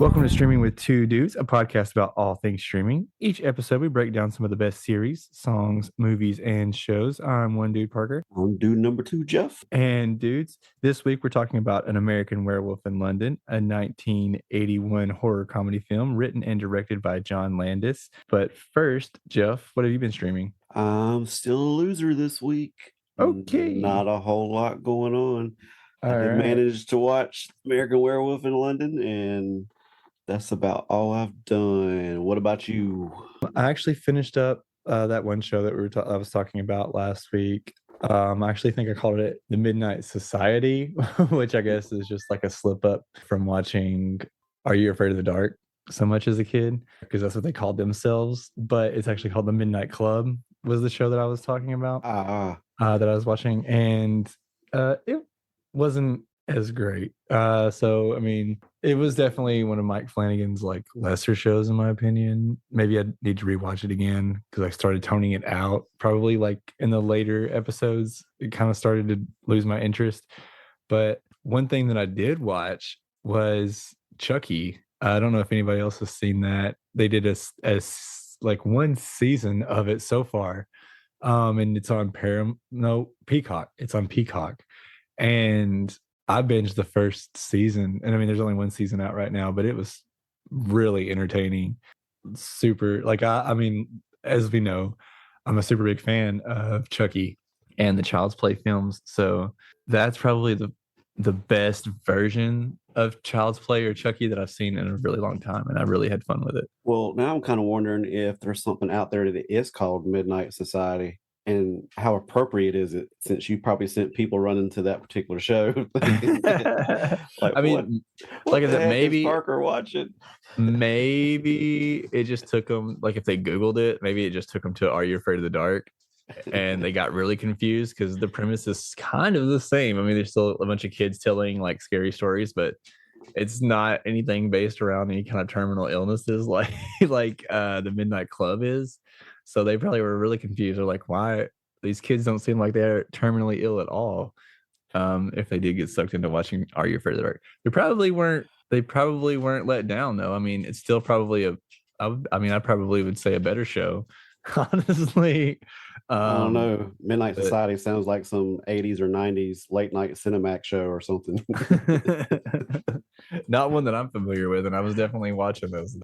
Welcome to Streaming with Two Dudes, a podcast about all things streaming. Each episode, we break down some of the best series, songs, movies, and shows. I'm one dude, Parker. I'm dude number two, Jeff. And dudes, this week we're talking about An American Werewolf in London, a 1981 horror comedy film written and directed by John Landis. But first, Jeff, what have you been streaming? I'm still a loser this week. Okay. Not a whole lot going on. All I did right. manage to watch American Werewolf in London, and that's about all I've done. What about you? I actually finished up that one show that I was talking about last week. I actually think I called it The Midnight Society, which I guess is just like a slip up from watching Are You Afraid of the Dark so much as a kid, because that's what they called themselves. But it's actually called The Midnight Club was the show that I was talking about, that I was watching, and it wasn't as great. So I mean, it was definitely one of Mike Flanagan's like lesser shows in my opinion. Maybe I need to rewatch it again because I started toning it out. Probably like in the later episodes, it kind of started to lose my interest. But one thing that I did watch was Chucky. I don't know if anybody else has seen that. They did a like one season of it so far. And it's on Peacock. It's on Peacock. And I binged the first season, and I mean, there's only one season out right now, but it was really entertaining. Super, like I mean, as we know, I'm a super big fan of Chucky and the Child's Play films, so that's probably the best version of Child's Play or Chucky that I've seen in a really long time, and I really had fun with it. Well, now I'm kind of wondering if there's something out there that is called Midnight Society. And how appropriate is it since you probably sent people running to that particular show? Like, I mean, what like I said, maybe Parker watching. Maybe it just took them, like if they Googled it, maybe it just took them to Are You Afraid of the Dark? And they got really confused because the premise is kind of the same. I mean, there's still a bunch of kids telling like scary stories, but it's not anything based around any kind of terminal illnesses like the Midnight Club is. So they probably were really confused. They're like, why these kids don't seem like they're terminally ill at all. If they did get sucked into watching Are You Afraid of the Dark? They probably weren't let down though. I mean, it's still probably I probably would say a better show, honestly. I don't know. Midnight Society sounds like some 80s or 90s late night Cinemax show or something. Not one that I'm familiar with, and I was definitely watching those.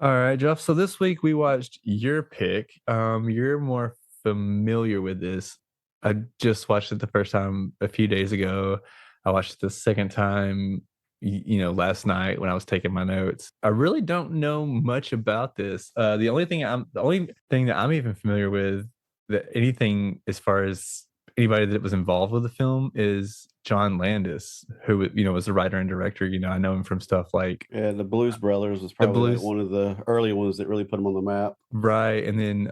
All right, Jeff. So this week we watched your pick. You're more familiar with this. I just watched it the first time a few days ago. I watched it the second time, last night when I was taking my notes. I really don't know much about this. The only thing that I'm even familiar with, that anything as far as anybody that was involved with the film, is John Landis, who was the writer and director. I know him from stuff like the Blues Brothers was probably like one of the early ones that really put him on the map, right? And then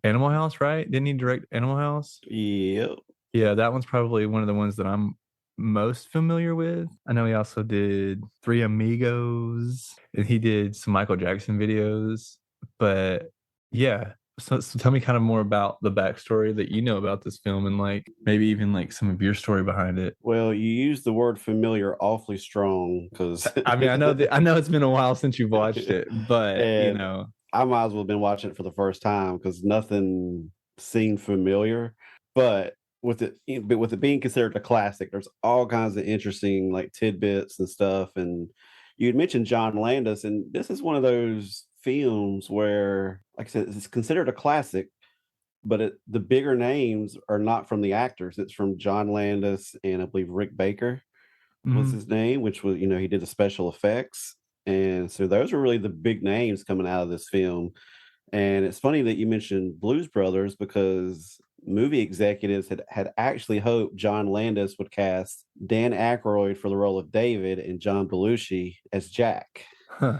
Animal House, right? Didn't he direct Animal House? Yeah, that one's probably one of the ones that I'm most familiar with. I know he also did Three Amigos, and he did some Michael Jackson videos. But yeah, so tell me kind of more about the backstory that you know about this film, and like maybe even like some of your story behind it. Well, you use the word familiar awfully strong because I mean, I know it's been a while since you've watched it, but I might as well have been watching it for the first time because nothing seemed familiar. But with it being considered a classic, there's all kinds of interesting like tidbits and stuff. And you had mentioned John Landis, and this is one of those films where, like I said, it's considered a classic, but the bigger names are not from the actors. It's from John Landis and I believe Rick Baker was his name, which was, he did the special effects. And so those are really the big names coming out of this film. And it's funny that you mentioned Blues Brothers because movie executives had actually hoped John Landis would cast Dan Aykroyd for the role of David and John Belushi as Jack. Huh.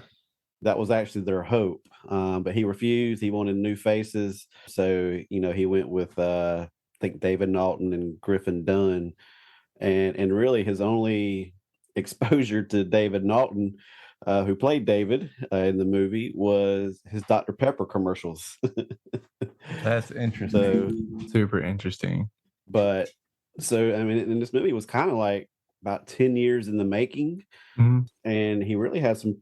That was actually their hope, but he refused. He wanted new faces, so he went with I think David Naughton and Griffin Dunn, and really his only exposure to David Naughton, who played David in the movie, was his Dr. Pepper commercials. That's interesting. Super interesting. But so I mean, and this movie was kind of like about 10 years in the making, mm-hmm. and he really had some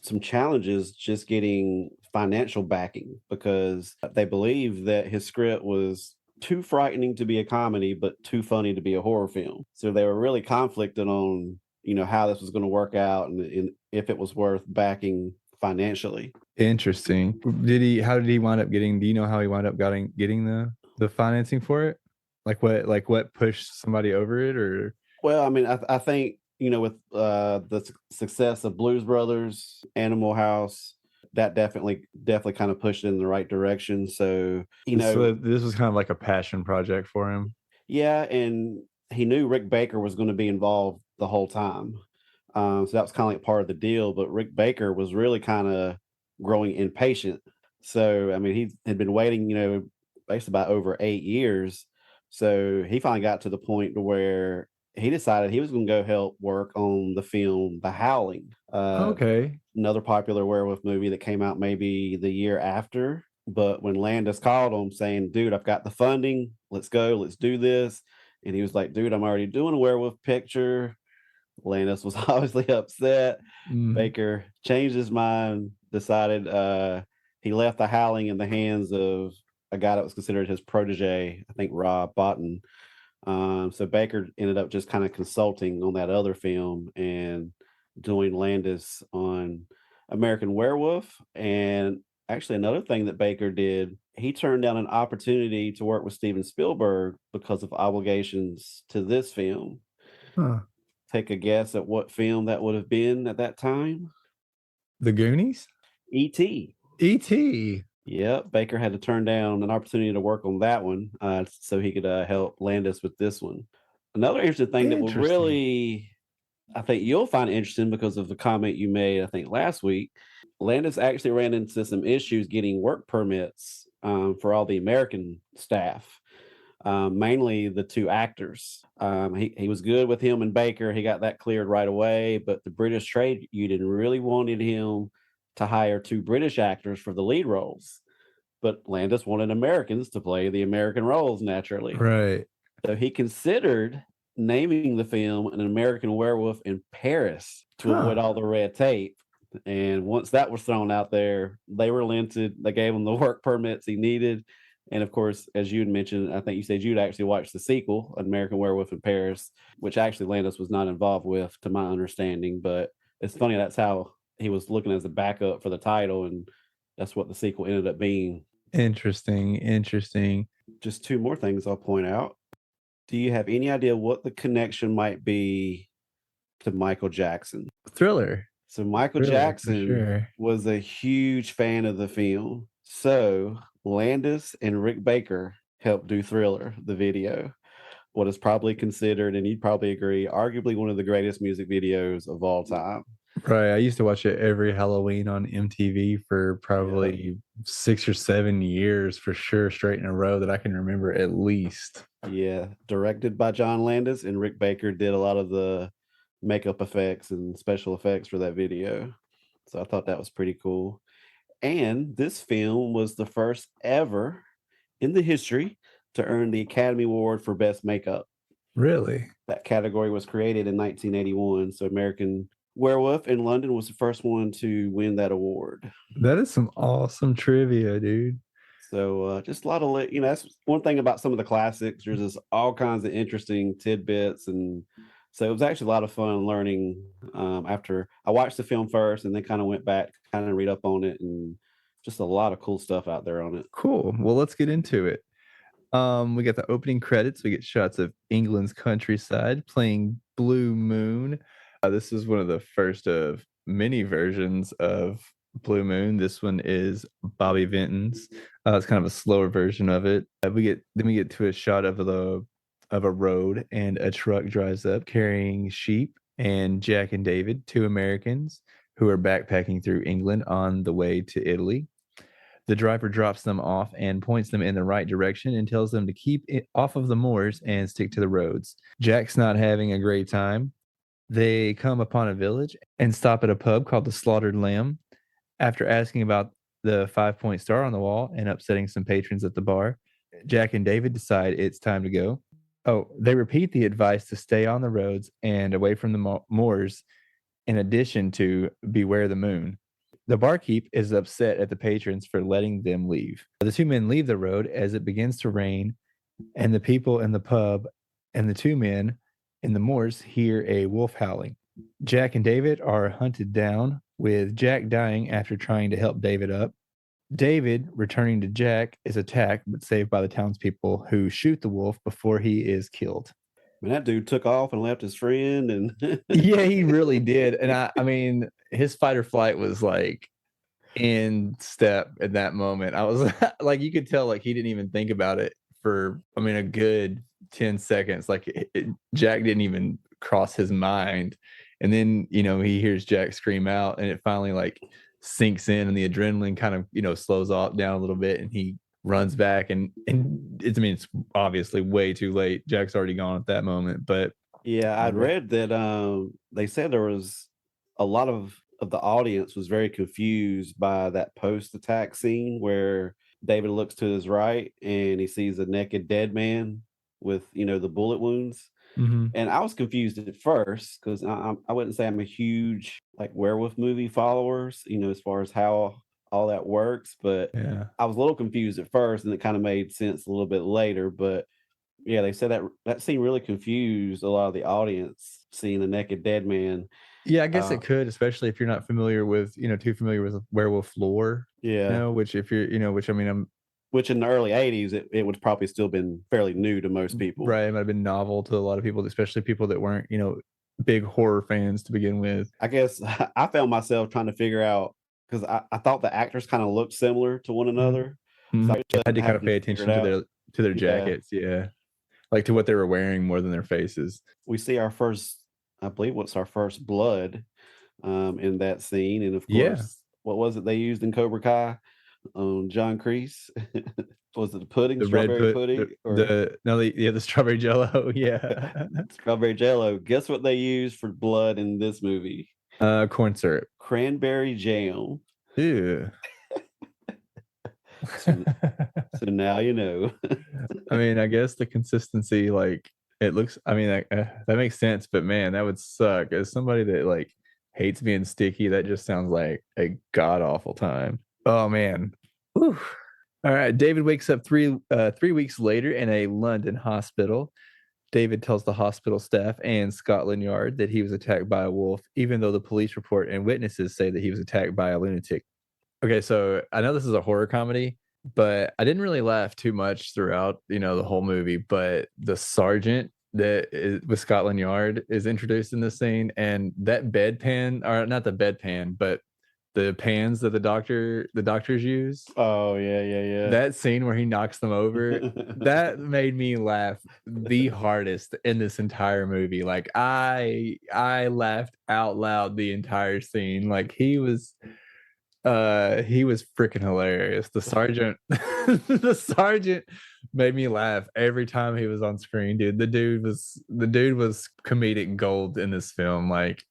some challenges just getting financial backing because they believe that his script was too frightening to be a comedy, but too funny to be a horror film. So they were really conflicted on, how this was going to work out and if it was worth backing financially. Interesting. How did he wind up getting, do you know how he wound up getting the financing for it? Like what pushed somebody over it, or? Well, I mean, I think, with the success of Blues Brothers, Animal House, that definitely kind of pushed it in the right direction. So, So this was kind of like a passion project for him. yeah, and he knew Rick Baker was going to be involved the whole time. So that was kind of like part of the deal. But Rick Baker was really kind of growing impatient. So, I mean, he had been waiting, basically about over 8 years. So he finally got to the point to where he decided he was going to go help work on the film The Howling, Okay. another popular werewolf movie that came out maybe the year after. But when Landis called him saying, dude, I've got the funding, let's go, let's do this. And he was like, dude, I'm already doing a werewolf picture. Landis was obviously upset. Mhm. Baker changed his mind, decided he left The Howling in the hands of a guy that was considered his protege, I think Rob Botton. So Baker ended up just kind of consulting on that other film and joined Landis on American Werewolf. And actually, another thing that Baker did, he turned down an opportunity to work with Steven Spielberg because of obligations to this film. Huh. Take a guess at what film that would have been at that time? The Goonies? E.T. E.T. Yep, Baker had to turn down an opportunity to work on that one so he could help Landis with this one. Another interesting thing that will Interesting. really, I think you'll find interesting because of the comment you made, I think last week, Landis actually ran into some issues getting work permits for all the American staff, mainly the two actors. He was good with him and Baker. He got that cleared right away, but the British Trade Union really wanted him to hire two British actors for the lead roles. But Landis wanted Americans to play the American roles naturally. Right. So he considered naming the film An American Werewolf in Paris to avoid Huh. all the red tape. And once that was thrown out there, they relented. They gave him the work permits he needed. And of course, as you had mentioned, I think you said you'd actually watched the sequel, An American Werewolf in Paris, which actually Landis was not involved with, to my understanding. But it's funny, that's how he was looking as a backup for the title. And that's what the sequel ended up being. Interesting. Interesting. Just two more things I'll point out. Do you have any idea what the connection might be to Michael Jackson? Thriller. So Michael Thriller for Jackson sure. was a huge fan of the film. So Landis and Rick Baker helped do Thriller, the video. What is probably considered, and you'd probably agree, arguably one of the greatest music videos of all time. Right. I used to watch it every Halloween on MTV for Yeah. probably 6 or 7 years for sure, straight in a row that I can remember at least. Yeah. Directed by John Landis, and Rick Baker did a lot of the makeup effects and special effects for that video. So I thought that was pretty cool. And this film was the first ever in the history to earn the Academy Award for Best Makeup. Really? That category was created in 1981. So American Werewolf in London was the first one to win that award. That is some awesome trivia, dude. So just a lot of, that's one thing about some of the classics. There's just all kinds of interesting tidbits. And so it was actually a lot of fun learning after I watched the film first and then kind of went back, kind of read up on it, and just a lot of cool stuff out there on it. Cool. Well, let's get into it. We got the opening credits. We get shots of England's countryside playing Blue Moon. This is one of the first of many versions of Blue Moon. This one is Bobby Vinton's. It's kind of a slower version of it. We get to a shot of a road, and a truck drives up carrying sheep and Jack and David, two Americans who are backpacking through England on the way to Italy. The driver drops them off and points them in the right direction and tells them to keep it off of the moors and stick to the roads. Jack's not having a great time. They come upon a village and stop at a pub called the Slaughtered Lamb. After asking about the 5-point star on the wall and upsetting some patrons at the bar, Jack and David decide it's time to go. Oh, they repeat the advice to stay on the roads and away from the moors, in addition to beware the moon. The barkeep is upset at the patrons for letting them leave. The two men leave the road as it begins to rain, and the people in the pub and the two men in the moors hear a wolf howling. Jack and David are hunted down, with Jack dying after trying to help David up. David, returning to Jack, is attacked but saved by the townspeople who shoot the wolf before he is killed. Man, that dude took off and left his friend, and Yeah, he really did. And I mean, his fight or flight was like in step at that moment. I was like, you could tell like he didn't even think about it for, I mean, a good 10 seconds. Like Jack didn't even cross his mind. And then, he hears Jack scream out, and it finally like sinks in, and the adrenaline kind of, slows off down a little bit, and he runs back, and it's obviously way too late. Jack's already gone at that moment. But yeah, I'd read that they said there was a lot of the audience was very confused by that post-attack scene where David looks to his right and he sees a naked dead man with the bullet wounds. Mm-hmm. And I was confused at first because I wouldn't say I'm a huge like werewolf movie followers, as far as how all that works. But Yeah, I was a little confused at first, and it kind of made sense a little bit later. But yeah, they said that scene really confused a lot of the audience seeing the naked dead man. yeah, I guess it could, especially if you're not familiar with, too familiar with werewolf lore. Yeah. Which if you're, which I mean, which in the early 80s, it would probably still been fairly new to most people. Right. It might have been novel to a lot of people, especially people that weren't, big horror fans to begin with. I guess I found myself trying to figure out, because I thought the actors kind of looked similar to one another. Mm-hmm. So I had to kind of pay attention to their jackets. Yeah. Like to what they were wearing more than their faces. We see our first, I believe what's our first blood in that scene. And of course, what was it they used in Cobra Kai? John Kreese. Was it the pudding, the strawberry pudding? The strawberry jello. Yeah. Strawberry jello. Guess what they used for blood in this movie? Corn syrup. Cranberry jam. Ew. So now you know. I mean, I guess the consistency, like it looks, I mean, that makes sense, but man, that would suck. As somebody that like hates being sticky, that just sounds like a god awful time. Oh man. Whew. All right. David wakes up 3 weeks later in a London hospital. David tells the hospital staff and Scotland Yard that he was attacked by a wolf, even though the police report and witnesses say that he was attacked by a lunatic. Okay, so I know this is a horror comedy, but I didn't really laugh too much throughout, the whole movie. But the sergeant that is with Scotland Yard is introduced in this scene, and that bedpan, or not the bedpan, but the pans that the doctors use. Oh yeah. That scene where he knocks them over, that made me laugh the hardest in this entire movie. Like I laughed out loud the entire scene. Like he was freaking hilarious. The sergeant the sergeant made me laugh every time he was on screen, dude. The dude was comedic gold in this film. Like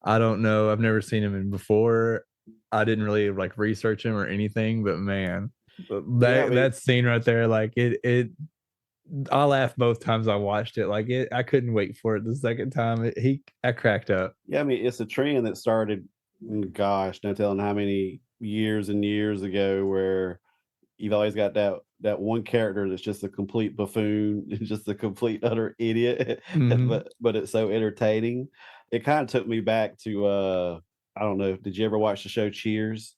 I don't know, I've never seen him in before. I didn't really like research him or anything, but man, that scene right there, like it I laughed both times I watched it. Like I couldn't wait for it the second time. I cracked up. Yeah, I mean, it's a trend that started, gosh, no telling how many years and years ago, where you've always got that one character that's just a complete buffoon, just a complete utter idiot, Mm-hmm. but it's so entertaining. It kind of took me back to I don't know, did you ever watch the show Cheers?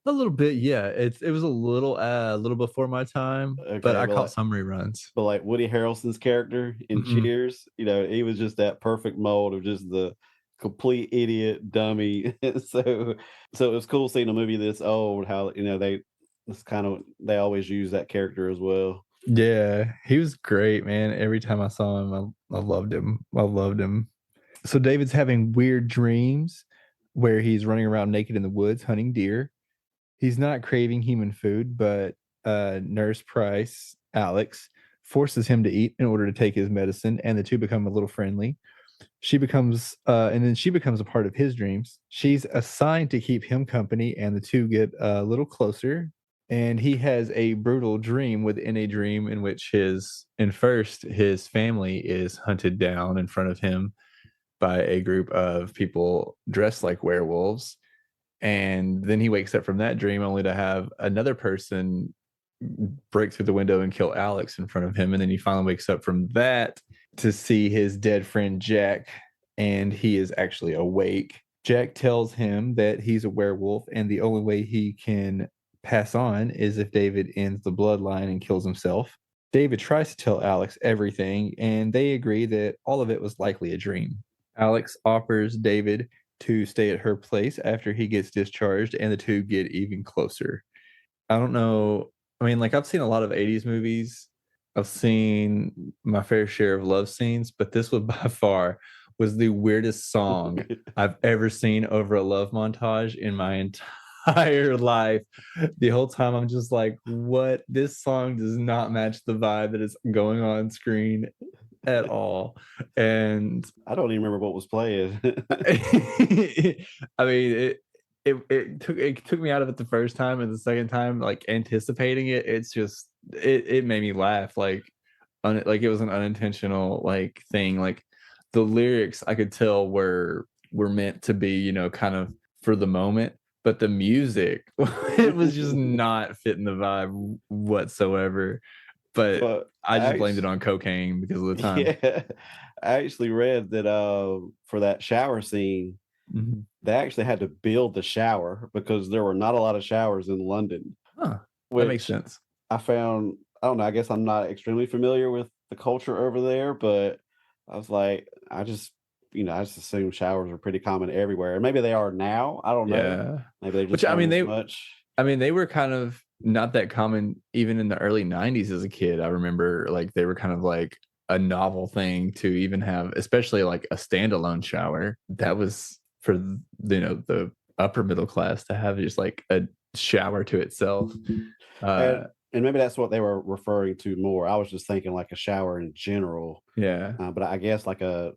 A little bit, yeah. It was a little before my time, but I caught some reruns. But like Woody Harrelson's character in Cheers, he was just that perfect mold of just the complete idiot dummy. so it was cool seeing a movie this old, how they always use that character as well. Yeah, he was great, man. Every time I saw him, I loved him. So David's having weird dreams where he's running around naked in the woods hunting deer. He's not craving human food, but Nurse Price, Alex, forces him to eat in order to take his medicine, and the two become a little friendly. She becomes a part of his dreams. She's assigned to keep him company, and the two get a little closer. And he has a brutal dream within a dream in which his family is hunted down in front of him by a group of people dressed like werewolves. And then he wakes up from that dream only to have another person break through the window and kill Alex in front of him. And then he finally wakes up from that to see his dead friend Jack, and he is actually awake. Jack tells him that he's a werewolf, and the only way he can pass on is if David ends the bloodline and kills himself. David tries to tell Alex everything, and they agree that all of it was likely a dream. Alex offers David to stay at her place after he gets discharged, and the two get even closer. I don't know. I mean, like, I've seen a lot of 80s movies. I've seen my fair share of love scenes, but this one by far was the weirdest song I've ever seen over a love montage in my entire life. The whole time I'm just like, what? This song does not match the vibe that is going on screen at all. And I don't even remember what was playing. I mean, it took me out of it the first time, and the second time, like, anticipating it, it's just it made me laugh, like like it was an unintentional like thing. Like, the lyrics I could tell were meant to be, you know, kind of for the moment, but the music it was just not fitting the vibe whatsoever. But But I just blamed it on cocaine because of the time. yeah, I actually read that for that shower scene, Mhm. they actually had to build the shower because there were not a lot of showers in London, Huh, that makes which sense. I found, I don't know, I guess I'm not extremely familiar with the culture over there, but I was like, I just assumed showers are pretty common everywhere. And maybe they are now. I don't know. Yeah. Maybe they Which, just weren't as much. I mean, they were kind of not that common even in the early 90s as a kid. I remember, like, they were kind of like a novel thing to even have, especially like a standalone shower. That was for, you know, the upper middle class to have just like a shower to itself. And Uh, and maybe that's what they were referring to more. I was just thinking like a shower in general. yeah. But I guess like a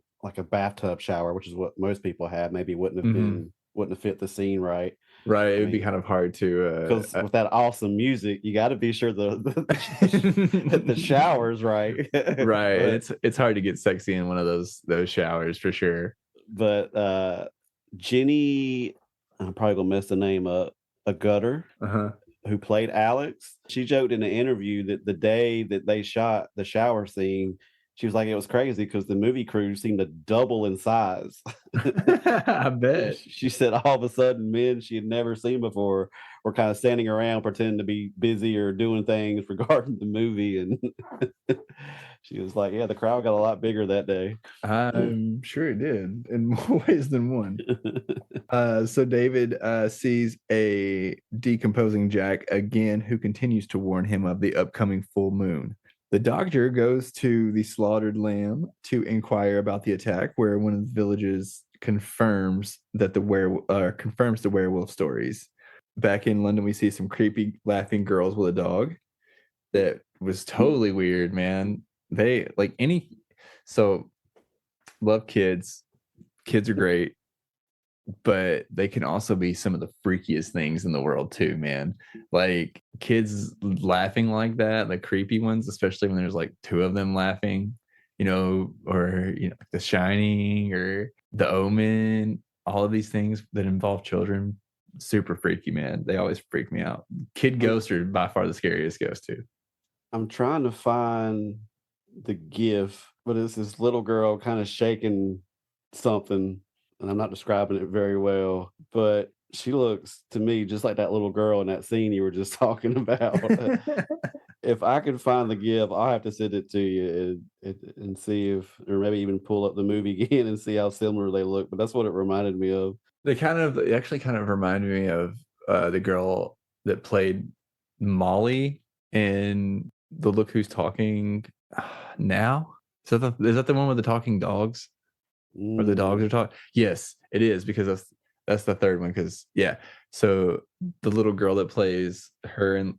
bathtub shower, which is what most people have, maybe Mhm. wouldn't have fit the scene right. Right. It I would be mean, kind of hard to, because with that awesome music, you got to be sure the shower's right. right. And but it's hard to get sexy in one of those showers for sure. but Jenny, I'm probably gonna mess the name up. A gutter Uh-huh. who played Alex. She joked in an interview that the day that they shot the shower scene, she was like, it was crazy because the movie crew seemed to double in size. I bet. She said all of a sudden men she had never seen before were kind of standing around pretending to be busy or doing things regarding the movie. And she was like, yeah, the crowd got a lot bigger that day. I'm sure it did in more ways than one. So David sees a decomposing Jack again, who continues to warn him of the upcoming full moon. The doctor goes to the slaughtered lamb to inquire about the attack, where one of the villagers confirms that confirms the werewolf stories. Back in London, we see some creepy laughing girls with a dog. That was totally weird, man. They like any so love kids. Kids are great, but they can also be some of the freakiest things in the world too, man. Like, kids laughing like that, the creepy ones, especially when there's like two of them laughing, you know, or, you know, like The Shining or The Omen, all of these things that involve children, super freaky, man. They always freak me out. Kid I'm, ghosts are by far the scariest ghost too. I'm trying to find the gif, but it's this little girl kind of shaking something, and I'm not describing it very well, but she looks to me just like that little girl in that scene you were just talking about. If I can find the gif, I'll have to send it to you and see if, or maybe even pull up the movie again and see how similar they look. But that's what it reminded me of. They actually kind of remind me of the girl that played Molly in the Look Who's Talking Now. Is that the one with the talking dogs? Or the dogs are Mm. talking? Yes, it is, because that's the third one. Because yeah, so the little girl that plays her in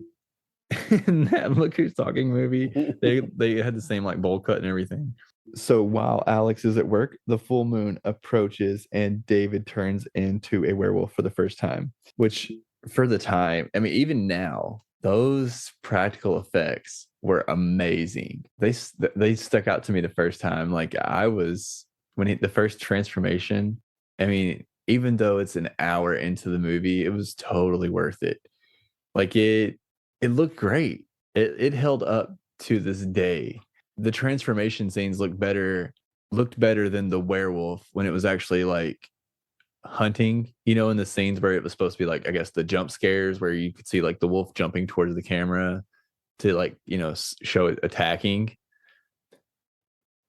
that Look Who's Talking movie, they had the same like bowl cut and everything. So while Alex is at work, the full moon approaches and David turns into a werewolf for the first time, which, for the time, I mean, even now, those practical effects were amazing. They stuck out to me the first time. Like, I was, the first transformation, I mean, even though it's an hour into the movie, it was totally worth it. Like it looked great. It held up to this day. The transformation scenes looked better than the werewolf when it was actually like hunting, in the scenes where it was supposed to be like, I guess, the jump scares where you could see like the wolf jumping towards the camera to like, show it attacking.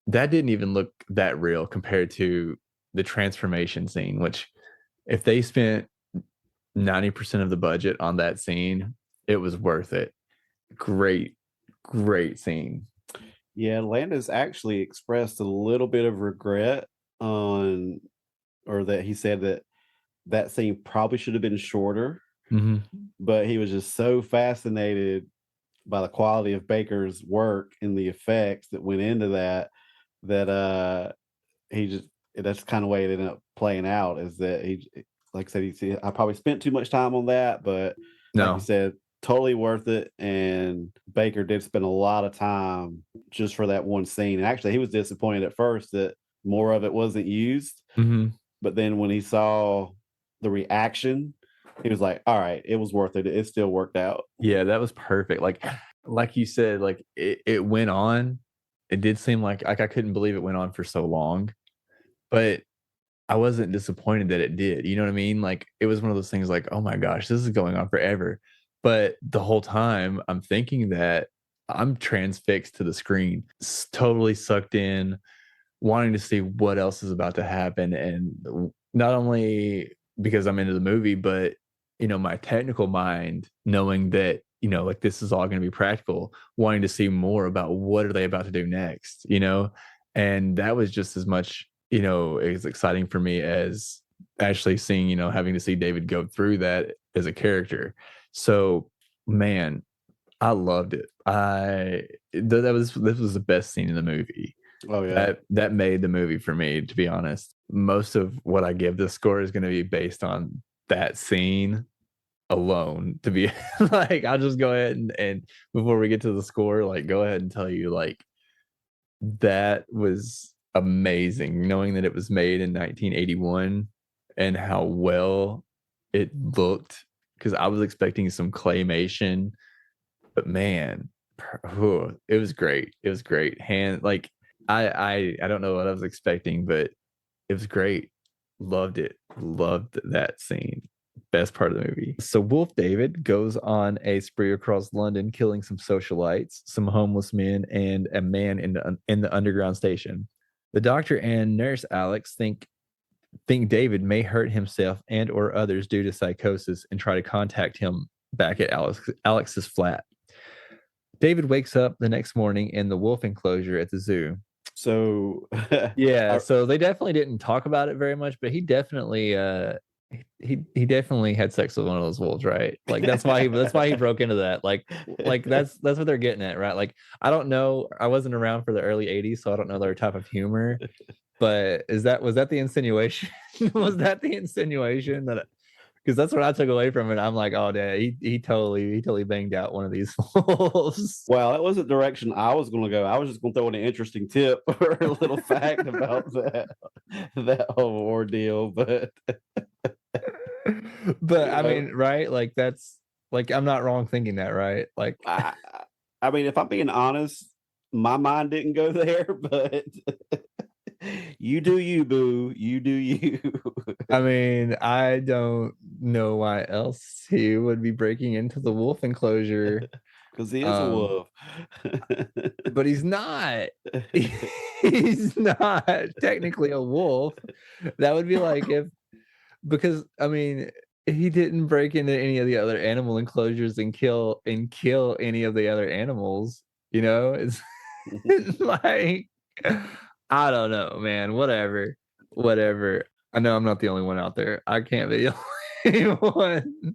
That didn't even look that real compared to the transformation scene, which if they spent 90% of the budget on that scene, it was worth it. Great, great scene. Yeah, Landis actually expressed a little bit of regret on, or that he said that that scene probably should have been shorter, but he was just so fascinated by the quality of Baker's work and the effects that went into that he just, that's kind of way it ended up playing out, is that he, like I said, I probably spent too much time on that, but like you said, totally worth it. And Baker did spend a lot of time just for that one scene. And actually, he was disappointed at first that more of it wasn't used. But then when he saw the reaction, he was like, all right, it was worth it. It still worked out. Yeah, that was perfect. Like you said, like it went on. It did seem like I couldn't believe it went on for so long, but I wasn't disappointed that it did. You know what I mean? Like it was one of those things like, oh my gosh, this is going on forever. But the whole time I'm thinking that I'm transfixed to the screen, totally sucked in, wanting to see what else is about to happen. And not only because I'm into the movie, but my technical mind knowing that, like this is all going to be practical, wanting to see more about what are they about to do next, and that was just as much, as exciting for me as actually seeing, having to see David go through that as a character. So, man, I loved it. This was the best scene in the movie. Oh yeah, that made the movie for me, to be honest. Most of what I give this score is going to be based on that scene alone, to be like, I'll just go ahead and before we get to the score, like go ahead and tell you, like, that was amazing, knowing that it was made in 1981 and how well it looked, because I was expecting some claymation, but man, it was great. It was great. Like I don't know what I was expecting, but it was great. Loved it. Loved that scene. Best part of the movie. So Wolf David goes on a spree across London, killing some socialites, some homeless men, and a man in the underground station. The doctor and nurse Alex think David may hurt himself and or others due to psychosis and try to contact him back at Alex's flat. David wakes up the next morning in the wolf enclosure at the zoo. So yeah, so they definitely didn't talk about it very much, but he definitely he definitely had sex with one of those wolves, right? Like that's why he broke into that. Like that's what they're getting at, right? Like I don't know, I wasn't around for the early 80s, so I don't know their type of humor. But was that the insinuation? Was that the insinuation that, because that's what I took away from it. I'm like, oh, yeah, he totally banged out one of these wolves. Well, that wasn't the direction I was going to go. I was just going to throw in an interesting tip or a little fact about that whole ordeal. But I mean, right? Like that's like, I'm not wrong thinking that, right? Like, I mean, if I'm being honest, my mind didn't go there, but you do you, boo. You do you. I mean, I don't know why else he would be breaking into the wolf enclosure. Because he is a wolf. But he's not. He's not technically a wolf. That would be like because I mean, he didn't break into any of the other animal enclosures and kill any of the other animals. It's like, I don't know, man. Whatever. I know I'm not the only one out there. I can't be the only one.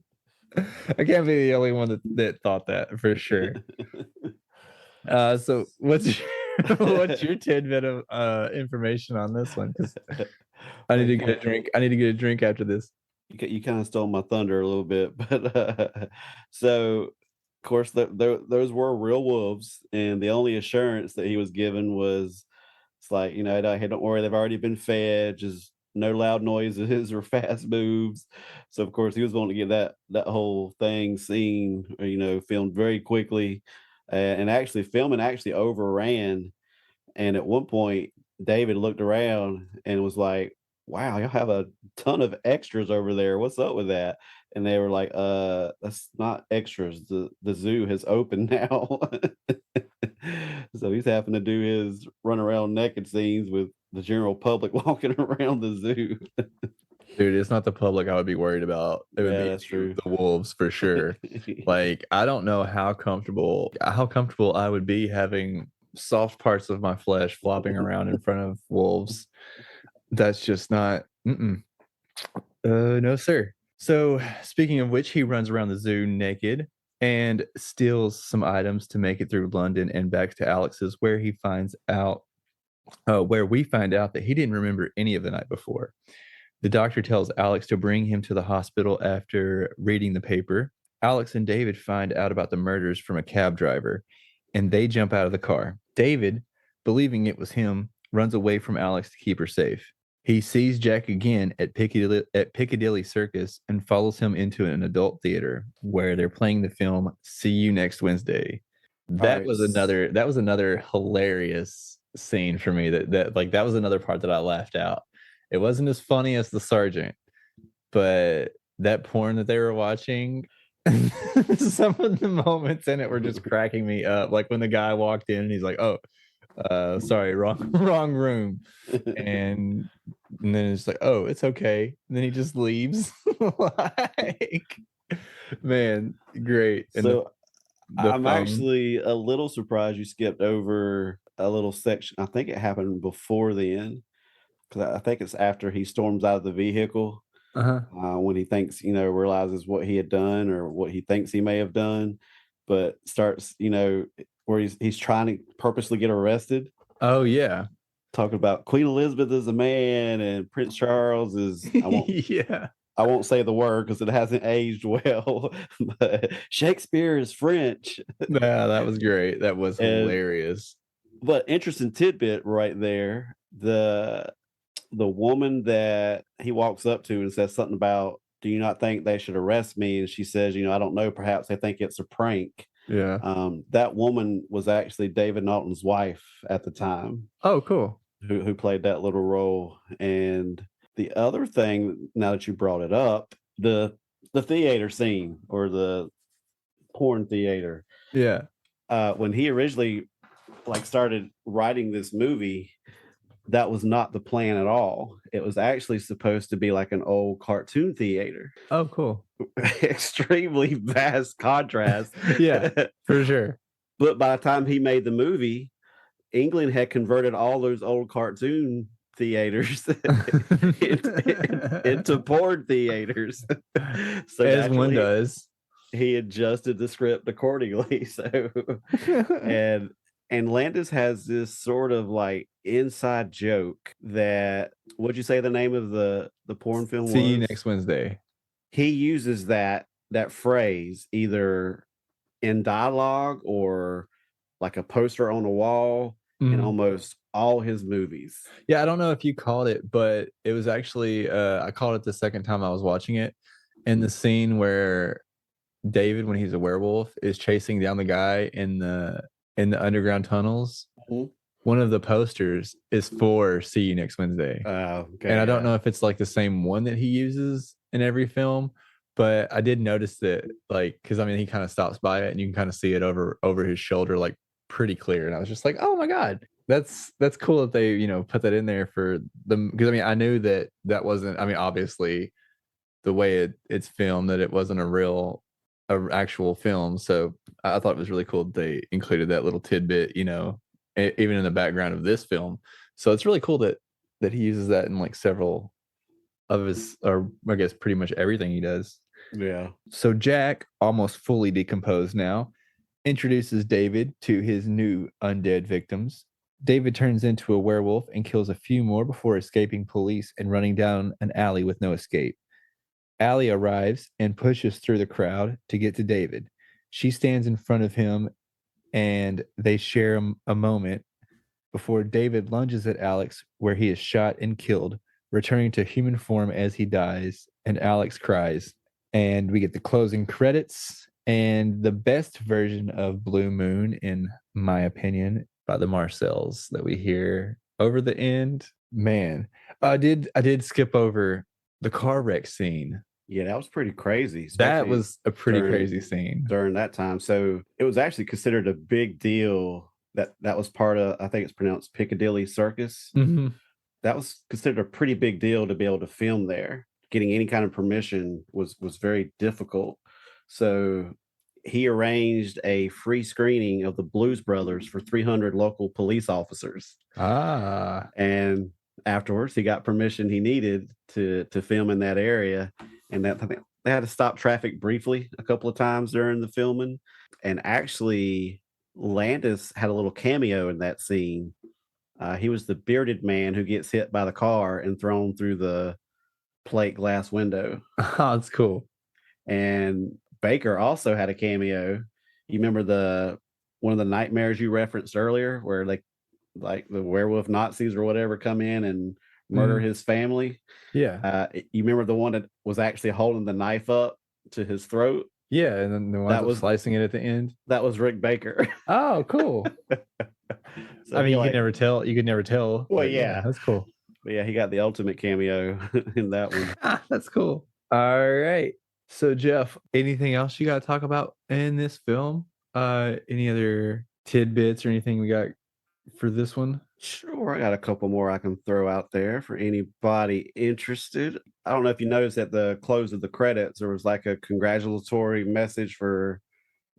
I can't be the only one that thought that, for sure. So what's your tidbit of information on this one? Because I need to get a drink. I need to get a drink after this. You kind of stole my thunder a little bit, but so of course those were real wolves, and the only assurance that he was given was, it's like, hey, don't worry, they've already been fed. Just no loud noises or fast moves. So of course he was wanting to get that whole thing seen, filmed very quickly, and actually filming actually overran. And at one point, David looked around and was like, "Wow, y'all have a ton of extras over there. What's up with that?" And they were like, that's not extras. The zoo has opened now." So he's having to do his run around naked scenes with the general public walking around the zoo. Dude, it's not the public I would be worried about. It would Yeah, be that's true. the wolves for sure. Like, I don't know how comfortable I would be having soft parts of my flesh flopping around in front of wolves. That's just not. No, sir. So, speaking of which, he runs around the zoo naked and steals some items to make it through London and back to Alex's, where we find out that he didn't remember any of the night before. The doctor tells Alex to bring him to the hospital after reading the paper. Alex and David find out about the murders from a cab driver, and they jump out of the car. David, believing it was him, runs away from Alex to keep her safe. He sees Jack again at Piccadilly Circus and follows him into an adult theater where they're playing the film See You Next Wednesday. That Right. was another hilarious scene for me. That was another part that I laughed out. It wasn't as funny as the sergeant, but that porn that they were watching, some of the moments in it were just cracking me up. Like when the guy walked in and he's like, "Oh, sorry, wrong room," and then it's like, "Oh, it's okay." And then he just leaves. Like, man, great. And So the I'm phone. actually a little surprised you skipped over a little section. I think it happened before the end, because I think it's after he storms out of the vehicle, Uh-huh. when he thinks, realizes what he had done or what he thinks he may have done, but starts, where he's trying to purposely get arrested, Oh yeah. talking about Queen Elizabeth is a man and Prince Charles is, Yeah. I won't say the word because it hasn't aged well, but Shakespeare is French. Yeah, that was great. That was And hilarious. but interesting tidbit right there. The woman that he walks up to and says something about, "Do you not think they should arrest me?" And she says, "I don't know, perhaps they think it's a prank." Yeah. That woman was actually David Naughton's wife at the time, Oh, cool. who played that little role. And the other thing, now that you brought it up, the theater scene, or the porn theater, Yeah. when he originally started writing this movie, that was not the plan at all. It was actually supposed to be like an old cartoon theater. Oh, cool. Extremely vast contrast. Yeah, for sure. But by the time he made the movie, England had converted all those old cartoon theaters into porn theaters. So As one naturally, does. he adjusted the script accordingly. So and Landis has this sort of like inside joke that, what'd you say the name of the porn film See you was? next Wednesday. He uses that phrase either in dialogue or like a poster on the wall in Mhm. almost all his movies. Yeah, I don't know if you called it, but it was actually I called it the second time I was watching it. In the scene where David, when he's a werewolf, is chasing down the guy in the underground tunnels. Mhm. One of the posters is for See You Next Wednesday. And Okay, I don't yeah. know if it's like the same one that he uses in every film, but I did notice that, like, because I mean he kind of stops by it and you can kind of see it over his shoulder, like pretty clear. And I was just like, oh my God, that's cool that they, put that in there for them. Because I mean, I knew that wasn't, I mean, obviously the way it's filmed, that it wasn't a actual film. So I thought it was really cool that they included that little tidbit, even in the background of this film. So it's really cool that he uses that in like several of his, or I guess pretty much everything he does. Yeah. So Jack, almost fully decomposed now, introduces David to his new undead victims. David turns into a werewolf and kills a few more before escaping police and running down an alley with no escape. Allie arrives and pushes through the crowd to get to David. She stands in front of him and they share a moment before David lunges at Alex, where he is shot and killed returning to human form as he dies, and Alex cries. And we get the closing credits and the best version of Blue Moon, in my opinion, by the Marcells that we hear over the end. Man, I did skip over the car wreck scene. Yeah, that was pretty crazy, That especially was a pretty during crazy scene. during that time. So it was actually considered a big deal that was part of, I think it's pronounced Piccadilly Circus. Mhm. That was considered a pretty big deal to be able to film there. Getting any kind of permission was very difficult. So he arranged a free screening of the Blues Brothers for 300 local police officers. Ah, And afterwards, he got permission he needed to film in that area, and that I think they had to stop traffic briefly a couple of times during the filming. And actually, Landis had a little cameo in that scene. He was the bearded man who gets hit by the car and thrown through the plate glass window. that's cool. And Baker also had a cameo. You remember the one of the nightmares you referenced earlier, where like the werewolf Nazis or whatever come in and murder Mhm. his family? Yeah. You remember the one that was actually holding the knife up to his throat? Yeah, and then the ones That up was slicing it at the end. that was Rick Baker. Oh, cool. So I mean, he you could like, never tell. You could never tell. well, But yeah, yeah, that's cool. but yeah, he got the ultimate cameo in that one. That's cool. All right. So Jeff, anything else you got to talk about in this film? Any other tidbits or anything we got for this one? Sure, I got a couple more I can throw out there for anybody interested. I don't know if you noticed at the close of the credits, there was like a congratulatory message for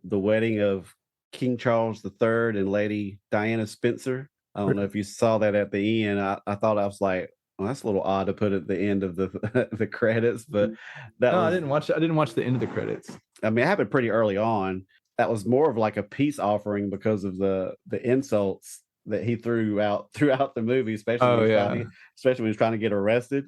the wedding of King Charles III and Lady Diana Spencer. I don't know if you saw that at the end. I thought, I was like, well, that's a little odd to put at the end of the the credits, but that No, was, I didn't watch the end of the credits. I mean, it happened pretty early on. That was more of like a peace offering because of the insults that he threw out throughout the movie, Oh yeah. especially when he was trying to get arrested.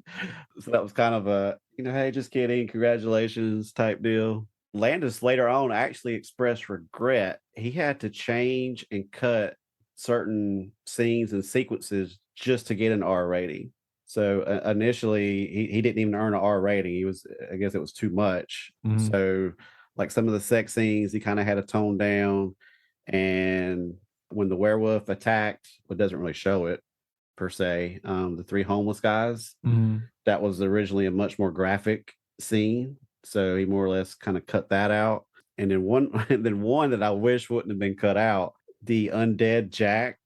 So that was kind of a, hey, just kidding, congratulations type deal. Landis later on actually expressed regret. He had to change and cut certain scenes and sequences just to get an R rating. So initially, he didn't even earn an R rating. He was, I guess, it was too much. Mhm. So like some of the sex scenes, he kind of had to tone down. And when the werewolf attacked, it doesn't really show it per se. The three homeless guys, Mhm. that was originally a much more graphic scene, so he more or less kind of cut that out. And then one, and then one that I wish wouldn't have been cut out, the undead Jack,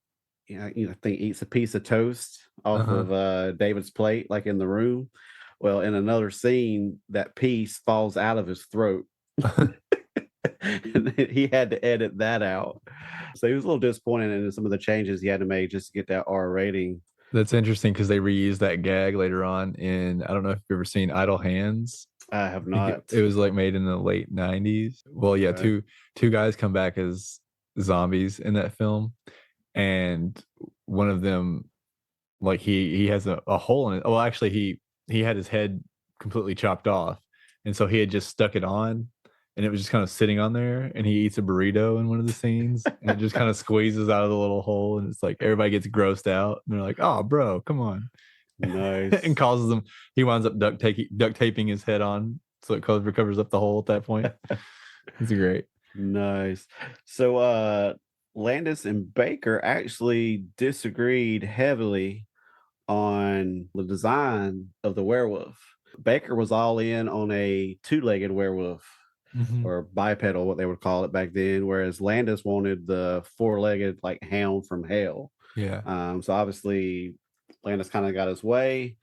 I think eats a piece of toast off Uh-huh. of David's plate, like in the room. Well, in another scene, that piece falls out of his throat. And then he had to edit that out. So he was a little disappointed in some of the changes he had to make just to get that R rating. That's interesting because they reused that gag later on in, I don't know if you've ever seen Idle Hands. I have I think not. it was like made in the late 90s. Well, yeah, Okay. two guys come back as zombies in that film, and one of them, like he has a hole in it. Well, actually he had his head completely chopped off, and so he had just stuck it on, and it was just kind of sitting on there, and he eats a burrito in one of the scenes, and it just kind of squeezes out of the little hole, and it's like everybody gets grossed out, and they're like, "Oh, bro, come on." And Nice. causes him, he winds up duct taping his head on so it covers up the hole at that point. It's great. Nice. So Landis and Baker actually disagreed heavily on the design of the werewolf. Baker was all in on a two-legged werewolf, Mhm. or bipedal, what they would call it back then, whereas Landis wanted the four-legged like hound from hell. Yeah. So obviously Landis kind of got his way,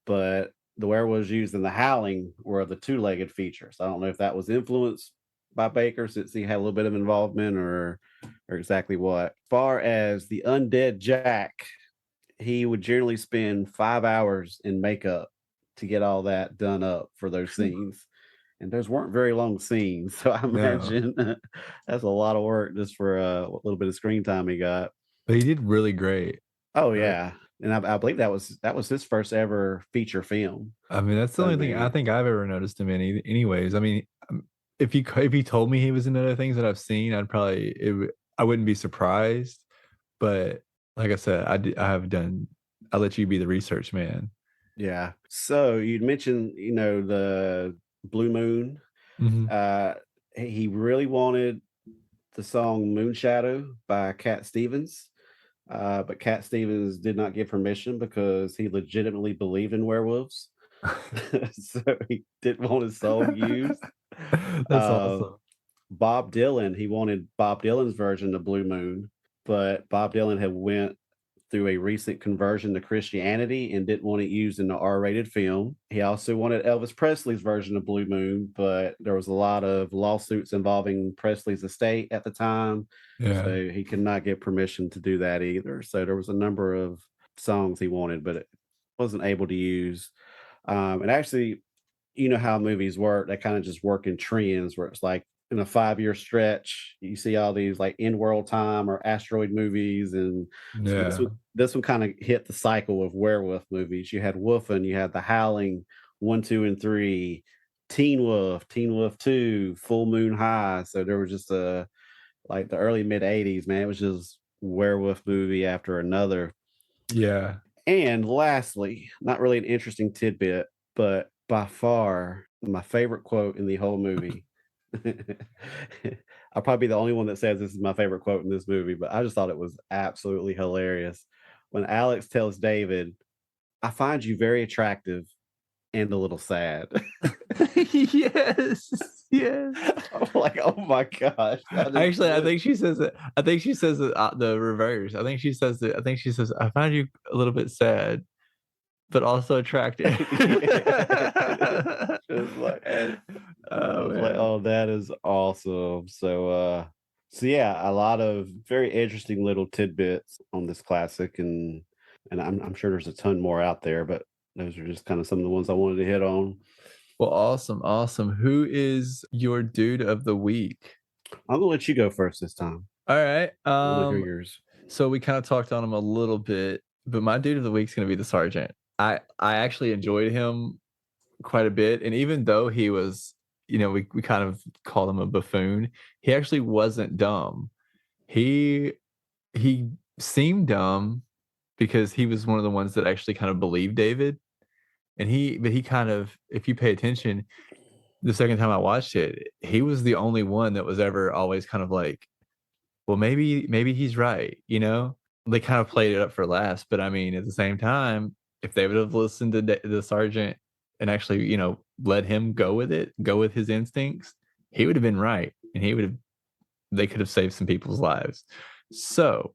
but the werewolves used in the Howling were the two-legged features. I don't know if that was influenced by Baker since he had a little bit of involvement, or exactly what. As far as the undead Jack, he would generally spend 5 hours in makeup to get all that done up for those scenes. And those weren't very long scenes. So I No. imagine that's a lot of work just for a little bit of screen time he got. But he did really great. Oh Like, yeah. And I believe that was his first ever feature film. I mean, that's the So I only thing I mean, think I've ever noticed him in. Anyways, I mean, if you told me he was in other things that I've seen, I wouldn't be surprised. But like I said, I have done. I let you be the research man. Yeah. So you'd mentioned, the Blue Moon. Mhm. Uh, he really wanted the song Moon Shadow by Cat Stevens. But Cat Stevens did not give permission because he legitimately believed in werewolves. So he didn't want his song used. That's Uh, awesome. Bob Dylan, he wanted Bob Dylan's version of Blue Moon, but Bob Dylan had went through a recent conversion to Christianity and didn't want it used in the R-rated film. He also wanted Elvis Presley's version of Blue Moon, but there was a lot of lawsuits involving Presley's estate at the time, Yeah. so he could not get permission to do that either. So there was a number of songs he wanted, but it wasn't able to use. And actually, you know how movies work, they kind of just work in trends where it's like in a 5-year stretch, you see all these like in world time or asteroid movies. And so Yeah. this one kind of hit the cycle of werewolf movies. You had Wolfen, you had The Howling 1, 2, and 3, Teen Wolf 2, Full Moon High. So there was just a like the early mid 80s, man. It was just werewolf movie after another. Yeah. And lastly, not really an interesting tidbit, but by far my favorite quote in the whole movie. I'll probably be the only one that says this is my favorite quote in this movie, but I just thought it was absolutely hilarious. When Alex tells David, I find you very attractive and a little sad. Yes. Yes. I'm like, oh my gosh. That is Actually, I think she says it. I think she says it, the reverse. I think she says it. I think she says, "I find you a little bit sad, but also attractive." just like I Oh was like, man. "Oh, that is awesome." So yeah, a lot of very interesting little tidbits on this classic, and I'm sure there's a ton more out there, but those are just kind of some of the ones I wanted to hit on. Well, awesome, awesome. Who is your dude of the week? I'm gonna let you go first this time. All right. I want to hear yours. So we kind of talked on him a little bit, but my dude of the week's gonna be the sergeant. I actually enjoyed him quite a bit, and even though he was, we kind of called him a buffoon, he actually wasn't dumb. He he seemed dumb because he was one of the ones that actually kind of believed David, and he kind of, if you pay attention, the second time I watched it, he was the only one that was ever always kind of like, well, maybe he's right, you know? They kind of played it up for laughs, but I mean, at the same time, if they would have listened to the sergeant and actually, let him go with it, go with his instincts, he would have been right, and they could have saved some people's lives. So,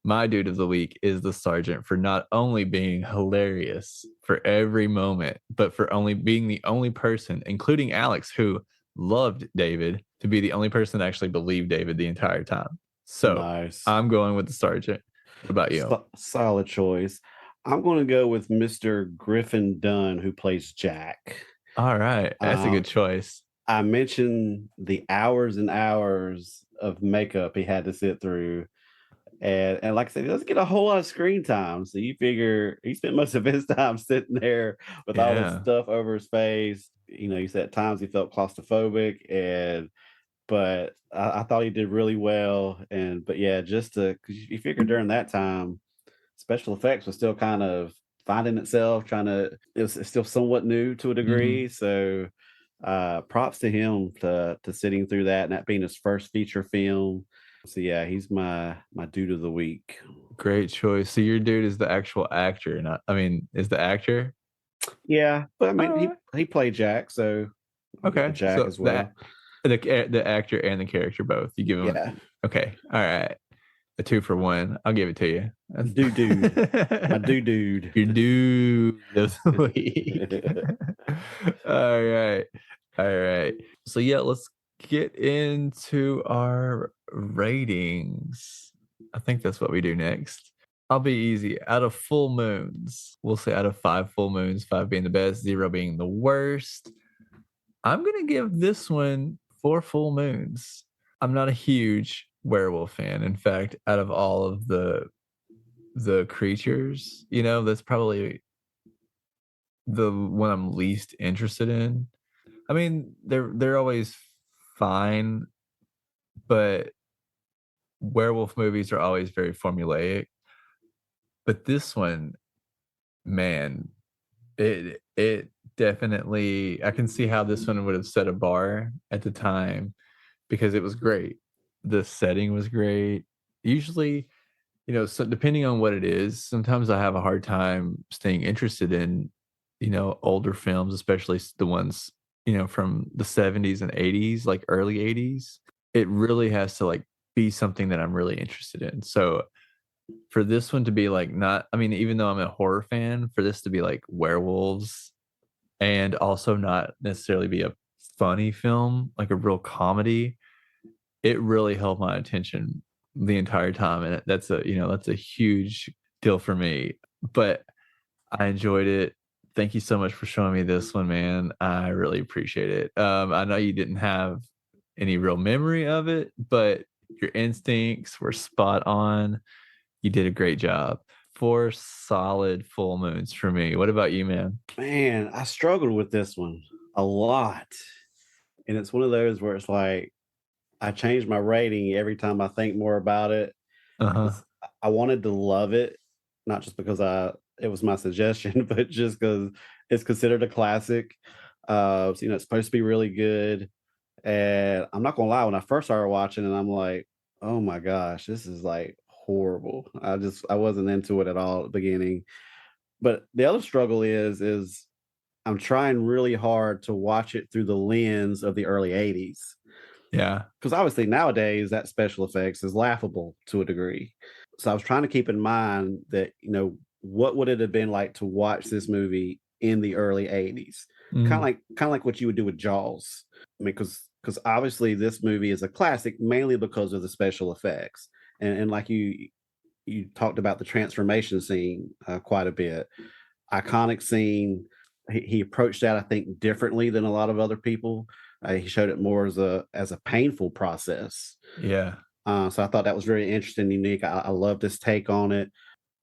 my dude of the week is the sergeant for not only being hilarious for every moment, but for only being the only person, including Alex, who loved David, to be the only person that actually believed David the entire time. So Nice, I'm going with the sergeant. What about you? solid choice. I'm going to go with Mr. Griffin Dunn, who plays Jack. All right. That's a Um, good choice. I mentioned the hours and hours of makeup he had to sit through. And like I said, he doesn't get a whole lot of screen time. So you figure he spent most of his time sitting there with all this Yeah. stuff over his face. You said at times he felt claustrophobic, but I thought he did really well. But yeah, just to, because you figure during that time, special effects was still kind of finding itself, it's still somewhat new to a Mhm. degree. So props to him to sitting through that and that being his first feature film. So yeah, he's my dude of the week. Great choice. So your dude is the actual actor, not, I mean, is the actor? Yeah, but I mean All right. he played Jack, so I'll give it Okay. Jack So as well. the actor and the character both. You give him, Yeah. okay. All right. A 2 for 1. I'll give it to you. Dude. My That's dude. your dude of the week. All right. All right. So yeah, let's get into our ratings. I think that's what we do next. I'll be easy. Out of full moons, we'll say out of 5 full moons, 5 being the best, 0 being the worst. I'm gonna give this one 4 full moons. I'm not a huge werewolf fan. In fact, out of all of the creatures, that's probably the one I'm least interested in. I mean, they're always fine, but werewolf movies are always very formulaic. But this one, man, It definitely, I can see how this one would have set a bar at the time because it was great. The setting was great. Usually, so depending on what it is, sometimes I have a hard time staying interested in, older films, especially the ones, from the 70s and 80s, like early 80s. It really has to like be something that I'm really interested in. So for this one to be like not, I mean, even though I'm a horror fan, for this to be like werewolves and also not necessarily be a funny film, like a real comedy, it really held my attention the entire time. And that's a huge deal for me. But I enjoyed it. Thank you so much for showing me this one, man. I really appreciate it. I know you didn't have any real memory of it, but your instincts were spot on. You did a great job. 4 solid full moons for me. What about you, man? Man, I struggled with this one a lot. And it's one of those where it's like I change my rating every time I think more about it. Uh-huh. 'Cause I wanted to love it, not just because it was my suggestion, but just because it's considered a classic. So, it's supposed to be really good. And I'm not gonna lie, when I first started watching it, I'm like, oh my gosh, this is like horrible. I wasn't into it at all at the beginning. But the other struggle is I'm trying really hard to watch it through the lens of the early 80s. Yeah. Because obviously nowadays that special effects is laughable to a degree. So I was trying to keep in mind that, what would it have been like to watch this movie in the early 80s? Mm, Kind of like what you would do with Jaws. I mean, because obviously this movie is a classic mainly because of the special effects. And like you talked about the transformation scene quite a bit. Iconic scene. He approached that, I think, differently than a lot of other people. He showed it more as a painful process. yeah. So I thought that was very interesting, unique. I love this take on it.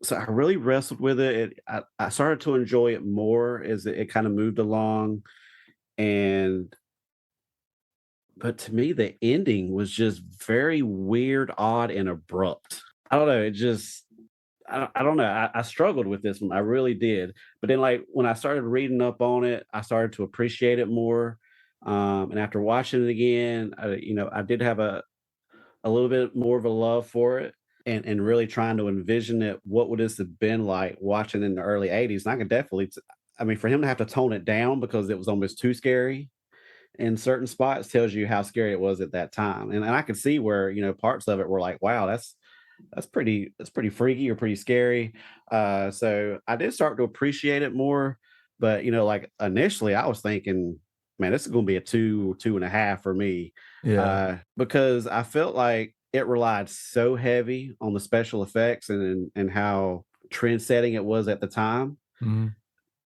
So I really wrestled with it. I started to enjoy it more as it kind of moved along. And but to me, the ending was just very weird, odd, and abrupt. I don't know. It just I don't know. I struggled with this one. I really did. But then, like when I started reading up on it, I started to appreciate it more. And after watching it again, I did have a little bit more of a love for it, and really trying to envision it. What would this have been like watching in the early '80s? And I could definitely. I mean, for him to have to tone it down because it was almost too scary in certain spots tells you how scary it was at that time. And I could see where parts of it were like, wow, that's pretty freaky or pretty scary. So I did start to appreciate it more. But like initially, I was thinking, man, this is going to be a 2.5 for me, Yeah. because I felt like it relied so heavy on the special effects and how trend setting it was at the time Mm,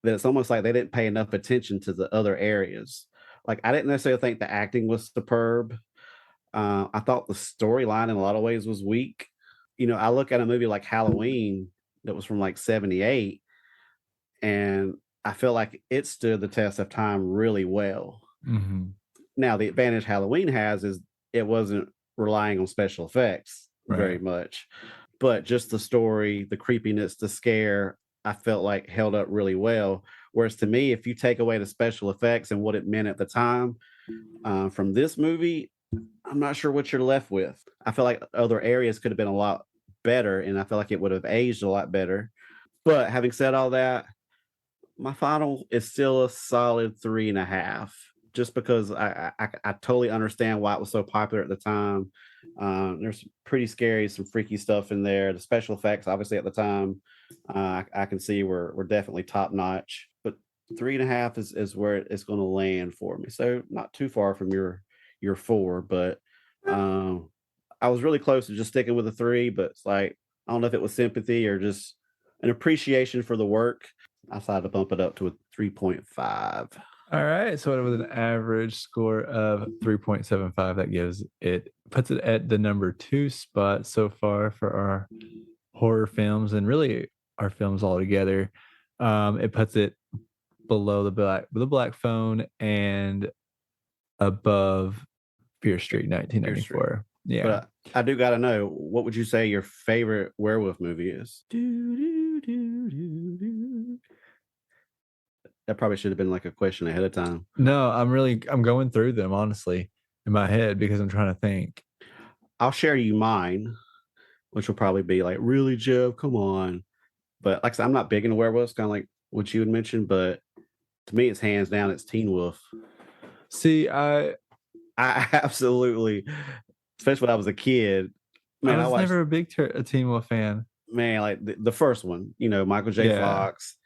that it's almost like they didn't pay enough attention to the other areas. Like I didn't necessarily think the acting was superb. I thought the storyline in a lot of ways was weak. I look at a movie like Halloween that was from like 78, and I feel like it stood the test of time really well. mhm. Now, the advantage Halloween has is it wasn't relying on special effects very Right. much, but just the story, the creepiness, the scare, I felt like held up really well. Whereas to me, if you take away the special effects and what it meant at the time from this movie, I'm not sure what you're left with. I feel like other areas could have been a lot better, and I feel like it would have aged a lot better. But having said all that, my final is still a solid 3.5, just because I totally understand why it was so popular at the time. There's some pretty scary, some freaky stuff in there. The special effects, obviously, at the time, I can see were definitely top notch. But 3.5 is where it's going to land for me. So not too far from your 4, but um, I was really close to just sticking with a 3. But it's like I don't know if it was sympathy or just an appreciation for the work. I decided to bump it up to a 3.5. All right. So with an average score of 3.75, that puts it at the number 2 spot so far for our horror films and really our films altogether. It puts it below the black phone and above Fear Street Fear Street. 1994. Yeah. But I do got to know, what would you say your favorite werewolf movie is? Do, do, do, do, do. That probably should have been like a question ahead of time. No, I'm going through them honestly in my head because I'm trying to think. I'll share you mine, which will probably be like, really, Jeff? Come on. But like I said, I'm not big into werewolves, kind of like what you had mentioned. But to me, it's hands down, it's Teen Wolf. See, I absolutely, especially when I was a kid, I man, I was watched, never a big a Teen Wolf fan. man, like the first one, Michael J. Yeah. Fox.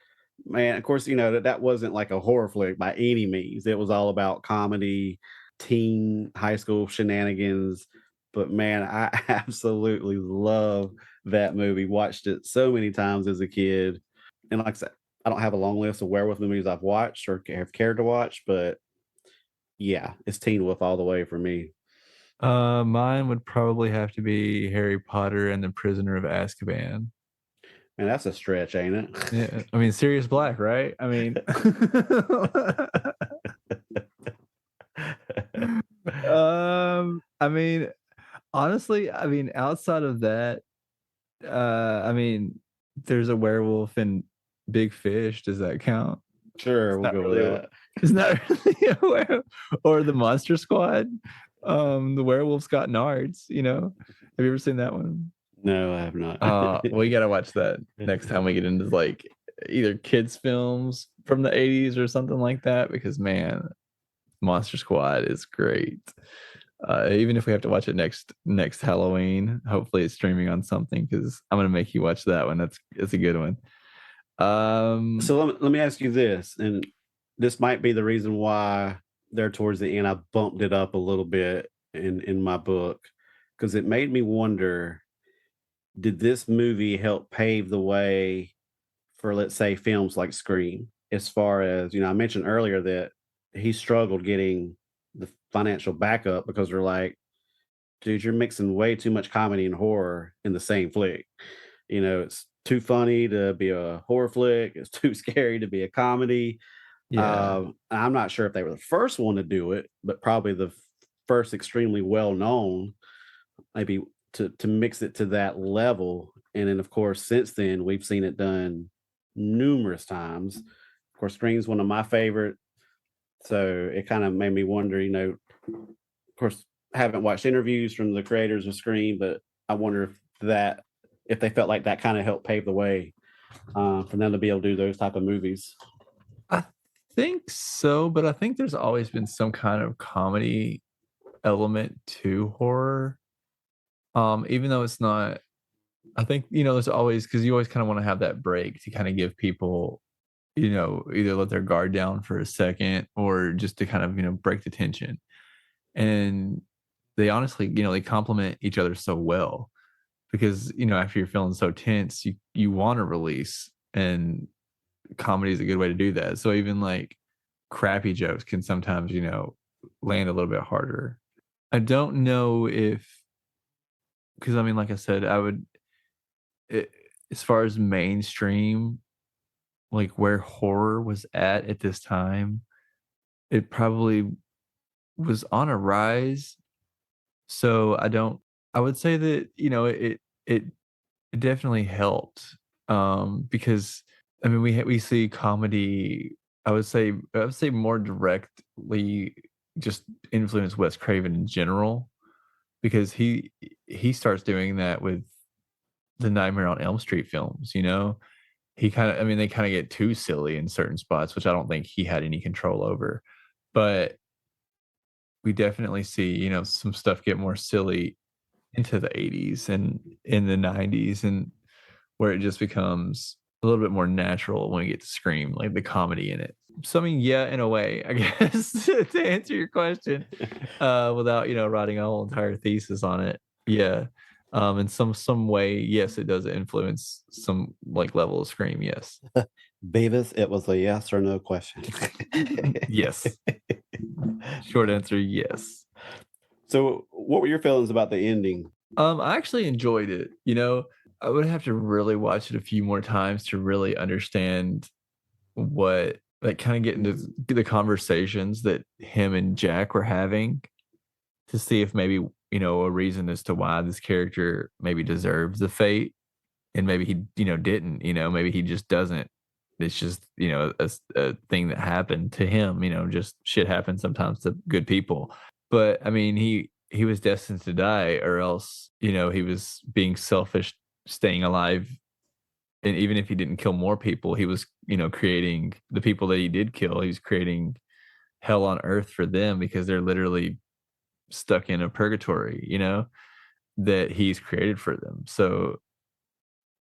Man, of course, that wasn't like a horror flick by any means. It was all about comedy, teen high school shenanigans. But man, I absolutely love that movie. Watched it so many times as a kid. And like I said, I don't have a long list of werewolf movies I've watched or have cared to watch, but yeah, it's Teen Wolf all the way for me. Mine would probably have to be Harry Potter and the Prisoner of Azkaban. Man, that's a stretch, ain't it? Yeah, I mean Sirius Black, right? I mean, I mean, honestly, I mean, outside of that, I mean, there's a werewolf in Big Fish. Does that count? Sure, It's we'll not go with really that. it's not really a werewolf. Or the Monster Squad. The werewolf's got nards, you know. Have you ever seen that one? No, I have not. Well, you gotta watch that next time we get into like either kids films from the 80s or something like that, because man, Monster Squad is great. Even if we have to watch it next Halloween, hopefully it's streaming on something, because I'm gonna make you watch that one. It's a good one. So let me ask you this, and this might be the reason why there towards the end I bumped it up a little bit in my book, because it made me wonder, did this movie help pave the way for, let's say, films like Scream? As far as, I mentioned earlier that he struggled getting the financial backup because they're like, dude, you're mixing way too much comedy and horror in the same flick. It's too funny to be a horror flick. It's too scary to be a comedy. yeah, I'm not sure if they were the first one to do it, but probably the first extremely well known, maybe to mix it to that level. And then, of course, since then we've seen it done numerous times. Of course, Scream's one of my favorite, so it kind of made me wonder. Of course, I haven't watched interviews from the creators of Scream, but I wonder if they felt like that kind of helped pave the way for them to be able to do those type of movies. I think so, but I think there's always been some kind of comedy element to horror. Even though it's not, I think, there's always, because you always kind of want to have that break to kind of give people, either let their guard down for a second or just to kind of, break the tension. And they honestly, they complement each other so well, because, after you're feeling so tense, you want to release, and comedy is a good way to do that. So even like crappy jokes can sometimes, land a little bit harder. I don't know if, because I mean, like I said, as far as mainstream, like where horror was at this time, it probably was on a rise. So I would say that, it definitely helped. Because I mean, we see comedy, I would say more directly just influence Wes Craven in general, because he starts doing that with the Nightmare on Elm Street films. I mean, they kind of get too silly in certain spots, which I don't think he had any control over. But we definitely see, some stuff get more silly into the 80s and in the 90s, and where it just becomes a little bit more natural when we get to Scream, like the comedy in it. So I mean, yeah, in a way, I guess, to answer your question, without writing a whole entire thesis on it. Yeah. In some way, yes, it does influence some like level of Scream. Yes. Beavis, it was a yes or no question. Yes. Short answer, yes. So, what were your feelings about the ending? I actually enjoyed it. I would have to really watch it a few more times to really understand what, like, kind of get into the conversations that him and Jack were having, to see if maybe, a reason as to why this character maybe deserves the fate, and maybe he, didn't, maybe he just doesn't it's just, a thing that happened to him, just shit happens sometimes to good people. But I mean, he was destined to die, or else, he was being selfish, staying alive. And even if he didn't kill more people, he was, creating the people that he did kill. He was creating hell on earth for them because they're literally stuck in a purgatory, that he's created for them. So,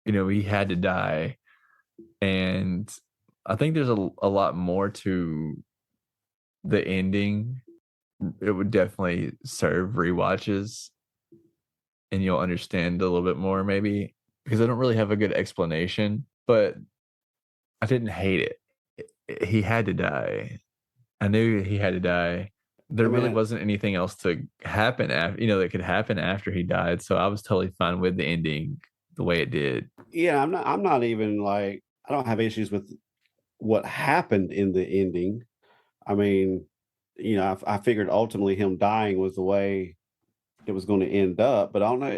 he had to die. And I think there's a lot more to the ending. It would definitely serve rewatches, and you'll understand a little bit more maybe, because I don't really have a good explanation, but I didn't hate it. He had to die. I knew he had to die. I There really mean, wasn't anything else to happen after, that could happen after he died. So I was totally fine with the ending the way it did. yeah, I'm not even like I don't have issues with what happened in the ending. I mean, I figured ultimately him dying was the way it was going to end up, but I don't know.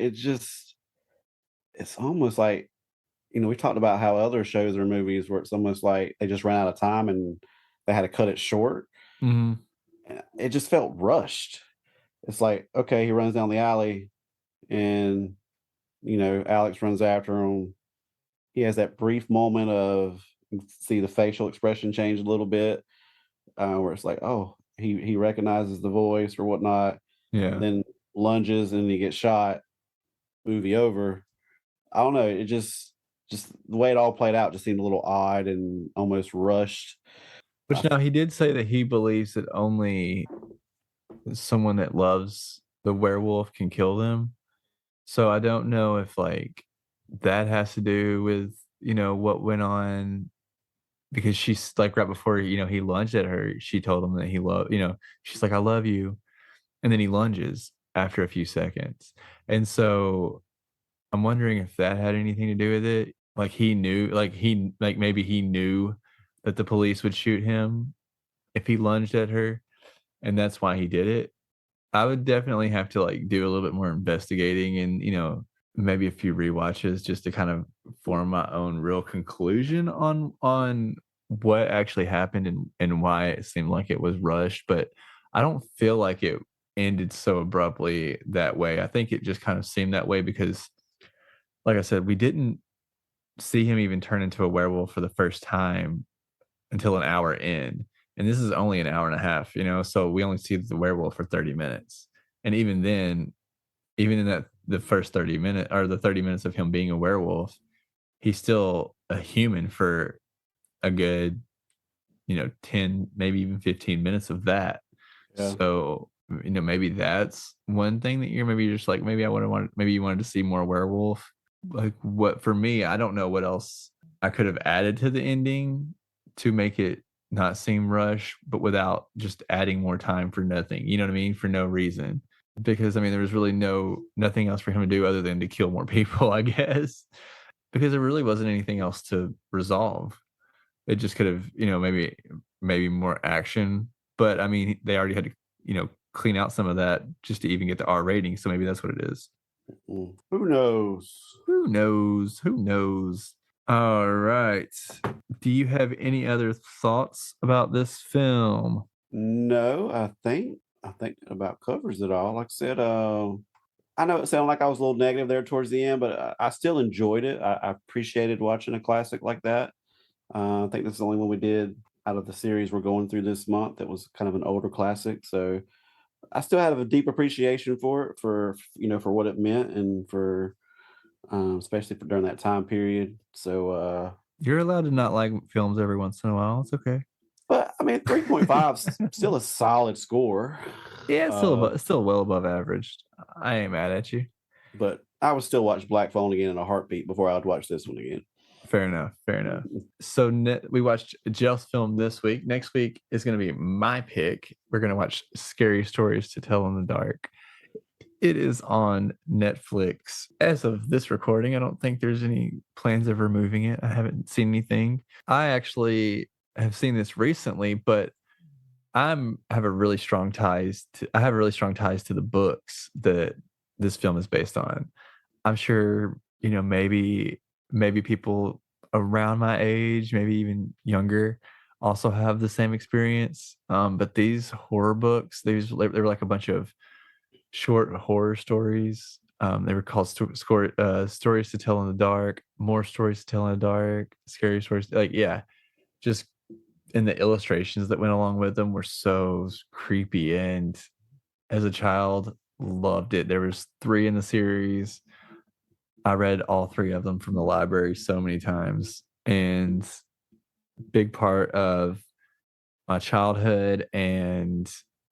It's almost like, we talked about how other shows or movies where it's almost like they just ran out of time and they had to cut it short. Mhm. It just felt rushed. It's like, okay, he runs down the alley and, Alex runs after him. He has that brief moment of you see the facial expression change a little bit, where it's like, oh, he recognizes the voice or whatnot, Yeah. then lunges and he gets shot. Movie over. I don't know. It just the way it all played out just seemed a little odd and almost rushed. I Which now he did say that he believes that only someone that loves the werewolf can kill them. So I don't know if like that has to do with, what went on, because she's like right before, he lunged at her, she told him that he loved, she's like, I love you. And then he lunges after a few seconds. And so I'm wondering if that had anything to do with it. Like he knew, like maybe he knew that the police would shoot him if he lunged at her, and that's why he did it. I would definitely have to like do a little bit more investigating, and maybe a few rewatches just to kind of form my own real conclusion on what actually happened, and why it seemed like it was rushed. But I don't feel like it ended so abruptly that way. I think it just kind of seemed that way because, like I said, we didn't see him even turn into a werewolf for the first time until an hour in. And this is only an hour and a half, so we only see the werewolf for 30 minutes. And even then, even in that the first 30 minutes, or the 30 minutes of him being a werewolf, he's still a human for a good, 10, maybe even 15 minutes of that. yeah. So, maybe that's one thing that you're just like, maybe you wanted to see more werewolf. Like what for me, I don't know what else I could have added to the ending to make it not seem rushed, but without just adding more time for nothing. You know what I mean? For no reason. Because I mean, there was really nothing else for him to do other than to kill more people, I guess. Because there really wasn't anything else to resolve. It just could have, maybe more action. But I mean, they already had to, clean out some of that just to even get the R rating. So maybe that's what it is. Who knows? Who knows? Who knows? All right. Do you have any other thoughts about this film? No, I think about covers it all. Like I said, I know it sounded like I was a little negative there towards the end, but I still enjoyed it. I appreciated watching a classic like that. I think this is the only one we did out of the series we're going through this month that was kind of an older classic. So I still have a deep appreciation for it, for what it meant, and for especially for during that time period. So, You're allowed to not like films every once in a while. It's okay. but I mean, 3.5 is still a solid score. Yeah, Uh, it's still well above average. I ain't mad at you. but I would still watch Black Phone again in a heartbeat before I would watch this one again. Fair enough. Fair enough. So we watched Jell's film this week. Next week is going to be my pick. We're going to watch Scary Stories to Tell in the Dark. It is on Netflix. As of this recording, I don't think there's any plans of removing it. I haven't seen anything. I actually have seen this recently, but I have really strong ties to the books that this film is based on. I'm sure, maybe people around my age, maybe even younger, also have the same experience. But these horror books, they were like a bunch of short horror stories. They were called stories to tell in the dark, more stories to tell in the dark, scary stories. Like, yeah, just and the illustrations that went along with them were so creepy. And as a child, loved it. There was 3 in the series. I read all 3 of them from the library so many times, and big part of my childhood. And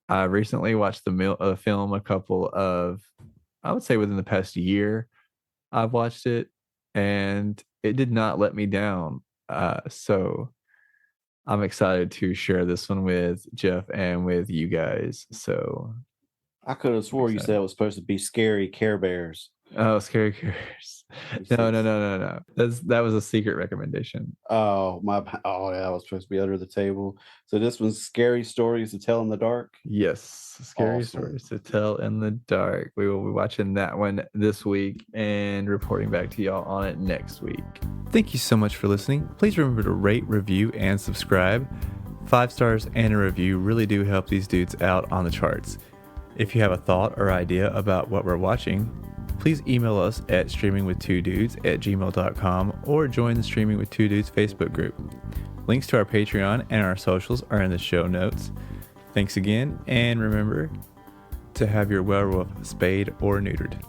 I recently watched the film a couple of, I would say within the past year, I've watched it, and it did not let me down. So I'm excited to share this one with Jeff and with you guys. So I could have swore you said it was supposed to be scary Care Bears. oh, Scary Careers. No. That was a secret recommendation. Oh my! Oh yeah, I was supposed to be under the table. So this one's scary stories to tell in the dark. Yes, Scary Awesome. Stories to Tell in the Dark. We will be watching that one this week and reporting back to y'all on it next week. Thank you so much for listening. Please remember to rate, review, and subscribe. 5 stars and a review really do help these dudes out on the charts. If you have a thought or idea about what we're watching, please email us at streamingwith2dudes@gmail.com or join the Streaming with 2 Dudes Facebook group. Links to our Patreon and our socials are in the show notes. Thanks again, and remember to have your werewolf spayed or neutered.